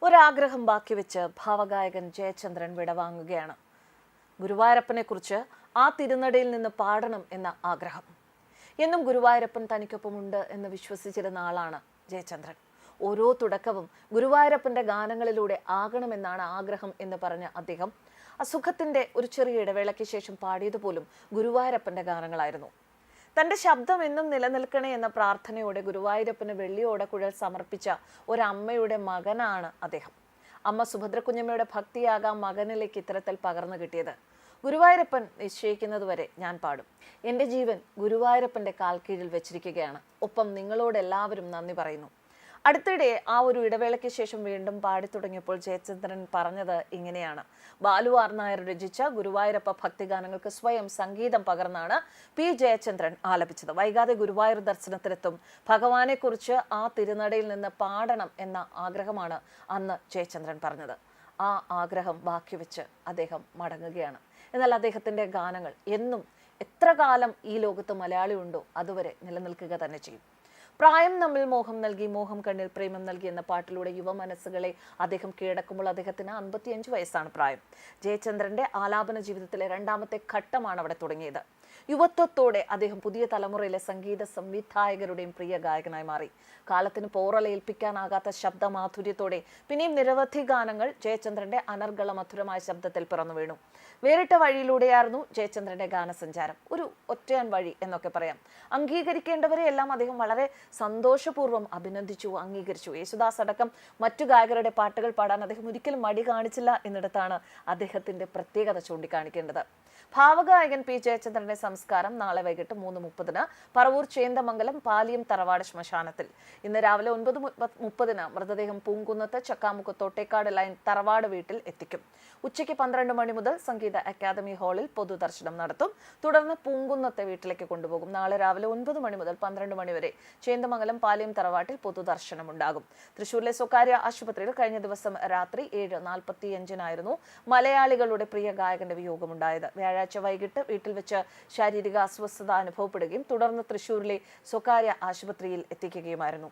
ഒരാഗ്രഹം ബാക്കി വെച്ച് ഭാവഗായകൻ ജയചന്ദ്രൻ വിടവാങ്ങുകയാണ്. ഗുരുവായൂരപ്പനെക്കുറിച്ച് ആ തിരുനടയിൽ നിന്ന് പാടണം എന്ന ആഗ്രഹം. എന്നും ഗുരുവായൂരപ്പൻ തനിക്കൊപ്പമുണ്ട് എന്ന് വിശ്വസിച്ചിരുന്ന ആളാണ് ജയചന്ദ്രൻ. ഓരോ തുടക്കവും ഗുരുവായൂരപ്പന്റെ ഗാനങ്ങളിലൂടെ ആകണമെന്നാണ് ആഗ്രഹം എന്ന് പറഞ്ഞ അദ്ദേഹം അസുഖത്തിന്റെ ഒരു ചെറിയ ഇടവേളയ്ക്ക് ശേഷം പാടിയതുപോലും ഗുരുവായൂരപ്പന്റെ ഗാനങ്ങളായിരുന്നു. തന്റെ ശബ്ദം എന്നും നിലനിൽക്കണേ എന്ന പ്രാർത്ഥനയോടെ ഗുരുവായൂരപ്പന് വെള്ളിയോടക്കുഴൽ സമർപ്പിച്ച ഒരമ്മയുടെ മകനാണ് അദ്ദേഹം. അമ്മ സുഭദ്രകുഞ്ഞമ്മയുടെ ഭക്തിയാകാം മകനിലേക്ക് ഇത്തരത്തിൽ പകർന്നു കിട്ടിയത്. ഗുരുവായൂരപ്പൻ നിശ്ചയിക്കുന്നതുവരെ ഞാൻ പാടും. എൻ്റെ ജീവൻ ഗുരുവായൂരപ്പന്റെ കാൽ കീഴിൽ വെച്ചിരിക്കുകയാണ്. ഒപ്പം നിങ്ങളോട് എല്ലാവരും നന്ദി പറയുന്നു. അടുത്തിടെ ആ ഒരു ഇടവേളയ്ക്ക് ശേഷം വീണ്ടും പാടി തുടങ്ങിയപ്പോൾ ജയചന്ദ്രൻ പറഞ്ഞത് ഇങ്ങനെയാണ്. ബാലു ആർ നായർ രചിച്ച ഗുരുവായൂരപ്പ ഭക്തിഗാനങ്ങൾക്ക് സ്വയം സംഗീതം പകർന്നാണ് പി ജയചന്ദ്രൻ ആലപിച്ചത്. വൈകാതെ ഗുരുവായൂർ ദർശനത്തിലെത്തും. ഭഗവാനെക്കുറിച്ച് ആ തിരുനടയിൽ നിന്ന് പാടണം എന്ന ആഗ്രഹമാണ് അന്ന് ജയചന്ദ്രൻ പറഞ്ഞത്. ആ ആഗ്രഹം ബാക്കി വെച്ച് അദ്ദേഹം മടങ്ങുകയാണ്. എന്നാൽ അദ്ദേഹത്തിന്റെ ഗാനങ്ങൾ എന്നും എത്ര കാലം ഈ ലോകത്ത് മലയാളി ഉണ്ടോ അതുവരെ നിലനിൽക്കുക തന്നെ ചെയ്യും. പ്രായം നമ്മിൽ മോഹം നൽകി, മോഹം കണ്ണിൽ പ്രേമം നൽകി എന്ന പാട്ടിലൂടെ യുവ മനസ്സുകളെ അദ്ദേഹം കീഴടക്കുമ്പോൾ അദ്ദേഹത്തിന് 55 വയസ്സാണ് പ്രായം. ജയചന്ദ്രന്റെ ആലാപന ജീവിതത്തിലെ രണ്ടാമത്തെ ഘട്ടമാണ് അവിടെ തുടങ്ങിയത്. യുവത്വത്തോടെ അദ്ദേഹം പുതിയ തലമുറയിലെ സംഗീത സംവിധായകരുടെയും പ്രിയ ഗായകനായി മാറി. കാലത്തിന് പോറലേൽപ്പിക്കാനാകാത്ത ശബ്ദമാധുര്യത്തോടെ പിന്നെയും നിരവധി ഗാനങ്ങൾ ജയചന്ദ്രന്റെ അനർഗള മധുരമായ ശബ്ദത്തിൽ പിറന്നു വീണു. വേറിട്ട വഴിയിലൂടെയായിരുന്നു ജയചന്ദ്രന്റെ ഗാനസഞ്ചാരം. ഒരു ഒറ്റയാൻ വഴി എന്നൊക്കെ പറയാം. അംഗീകരിക്കേണ്ടവരെ എല്ലാം അദ്ദേഹം വളരെ സന്തോഷപൂർവ്വം അഭിനന്ദിച്ചു, അംഗീകരിച്ചു. യേശുദാസ് അടക്കം മറ്റു ഗായകരുടെ പാട്ടുകൾ പാടാൻ അദ്ദേഹം ഒരിക്കലും മടി കാണിച്ചില്ല എന്നിടത്താണ് അദ്ദേഹത്തിന്റെ പ്രത്യേകത ചൂണ്ടിക്കാണിക്കേണ്ടത്. ഭാവഗായകൻ പി ജയചന്ദ്രന്റെ സംസ്കാരം നാളെ വൈകിട്ട് 3:30 പറവൂർ ചേന്ദമംഗലം പാലിയം തറവാട് ശ്മശാനത്തിൽ. ഇന്ന് രാവിലെ 9:30 മൃതദേഹം പൂങ്കുന്നത്ത് ചക്കാമുക്ക് തോട്ടേക്കാട് ലൈൻ തറവാട് വീട്ടിൽ എത്തിക്കും. ഉച്ചയ്ക്ക് 12 മണി മുതൽ സംഗീത അക്കാദമി ഹാളിൽ പൊതുദർശനം നടത്തും. തുടർന്ന് പൂങ്കുന്നത്തെ വീട്ടിലേക്ക് കൊണ്ടുപോകും. നാളെ രാവിലെ 9 മണി മുതൽ 12 മണി വരെ ചേന്ദമംഗലം പാലിയം തറവാട്ടിൽ പൊതുദർശനം ഉണ്ടാകും. തൃശൂരിലെ സ്വകാര്യ ആശുപത്രിയിൽ കഴിഞ്ഞ ദിവസം രാത്രി 7:45 മലയാളികളുടെ പ്രിയ ഗായകന്റെ വിയോഗമുണ്ടായത്. വ്യാഴാഴ്ച വൈകിട്ട് വീട്ടിൽ വെച്ച് ശാരീരിക അസ്വസ്ഥത അനുഭവപ്പെടുകയും തുടർന്ന് തൃശൂരിലെ സ്വകാര്യ ആശുപത്രിയിൽ എത്തിക്കുകയുമായിരുന്നു.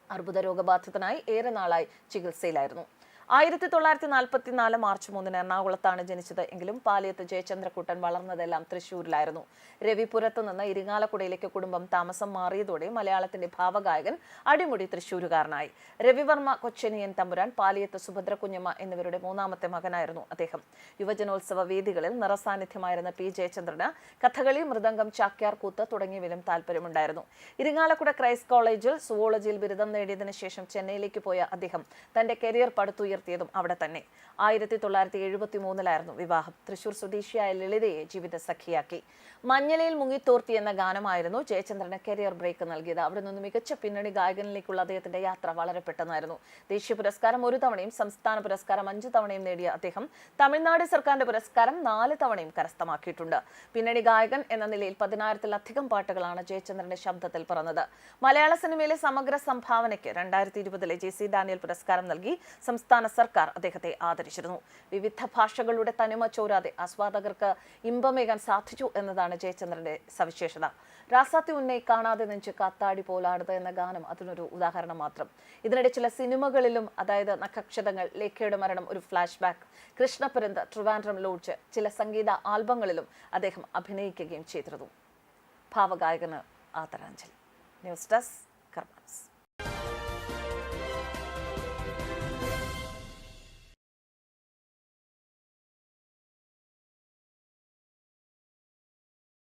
അർബുദ രോഗബാധിതനായി ഏറെ നാളായി ചികിത്സയിലായിരുന്നു. 1944 മാർച്ച് 3 എറണാകുളത്താണ് ജനിച്ചത്. എങ്കിലും പാലിയത്ത് ജയചന്ദ്രക്കുട്ടൻ വളർന്നതെല്ലാം തൃശ്ശൂരിലായിരുന്നു. രവിപുരത്ത് നിന്ന് ഇരിങ്ങാലക്കുടയിലേക്ക് കുടുംബം താമസം മാറിയതോടെ മലയാളത്തിന്റെ ഭാവഗായകൻ അടിമുടി തൃശ്ശൂരുകാരനായി. രവിവർമ്മ, കൊച്ചനിയൻ തമ്പുരാൻ, പാലിയത്ത് സുഭദ്രകുഞ്ഞമ്മ എന്നിവരുടെ മൂന്നാമത്തെ മകനായിരുന്നു അദ്ദേഹം. യുവജനോത്സവ വേദികളിൽ നിറസാന്നിധ്യമായിരുന്ന പി ജയചന്ദ്രന് കഥകളി, മൃദംഗം, ചാക്യാർ കൂത്ത് തുടങ്ങിയവയിലും താല്പര്യമുണ്ടായിരുന്നു. ഇരിങ്ങാലക്കുട ക്രൈസ്റ്റ് കോളേജിൽ സുവോളജിയിൽ ബിരുദം നേടിയതിനു ശേഷം ചെന്നൈയിലേക്ക് പോയ അദ്ദേഹം തന്റെ കരിയർ പടുത്തുയർത്തിയതും അവിടെ തന്നെ. 1973 വിവാഹം. തൃശൂർ സ്വദേശിയായ ലളിതയെ ജീവിത സഖിയാക്കി. മഞ്ഞലയിൽ മുങ്ങിത്തോർത്തി എന്ന ഗാനമായിരുന്നു ജയചന്ദ്രന് കരിയർ ബ്രേക്ക് നൽകിയത്. അവിടെ നിന്ന് മികച്ച പിന്നണി ഗായകനിലേക്കുള്ള അദ്ദേഹത്തിന്റെ യാത്ര വളരെ പെട്ടെന്നായിരുന്നു. ദേശീയ പുരസ്കാരം 1 തവണയും സംസ്ഥാന പുരസ്കാരം 5 തവണയും നേടിയ അദ്ദേഹം തമിഴ്നാട് സർക്കാരിന്റെ പുരസ്കാരം 4 തവണയും കരസ്ഥമാക്കിയിട്ടുണ്ട്. പിന്നണി ഗായകൻ എന്ന നിലയിൽ 10,000-ലധികം പാട്ടുകളാണ് ജയചന്ദ്രന്റെ ശബ്ദത്തിൽ പിറന്നത്. മലയാള സിനിമയിലെ സമഗ്ര സംഭാവനയ്ക്ക് 2020 JC ഡാനിയൽ പുരസ്കാരം നൽകി സംസ്ഥാന സർക്കാർ അദ്ദേഹത്തെ ആദരിച്ചിരുന്നു. വിവിധ ഭാഷകളുടെ തനിമ ചോരാതെ ആസ്വാദകർക്ക് ഇമ്പമേകാൻ സാധിച്ചു എന്നതാണ് ജയചന്ദ്രന്റെ സവിശേഷത. രാസാത്തി ഉന്നെ കാണാതെ നെഞ്ച് കാത്താടി പോലാടുത് എന്ന ഗാനം അതിനൊരു ഉദാഹരണം മാത്രം. ഇതിനിടെ ചില സിനിമകളിലും, അതായത് നഖക്ഷതങ്ങൾ, ലേഖയുടെ മരണം, ഒരു ഫ്ലാഷ് ബാക്ക്, കൃഷ്ണപുരന്ത്, ട്രിവാൻഡ്രം ലോഡ്ജ്, ചില സംഗീത ആൽബങ്ങളിലും അദ്ദേഹം അഭിനയിക്കുകയും ചെയ്തിരുന്നു. ഭാവഗായകന് ആദരാഞ്ജലി. ന്യൂസ് ഡെസ്ക് കർമ്മ.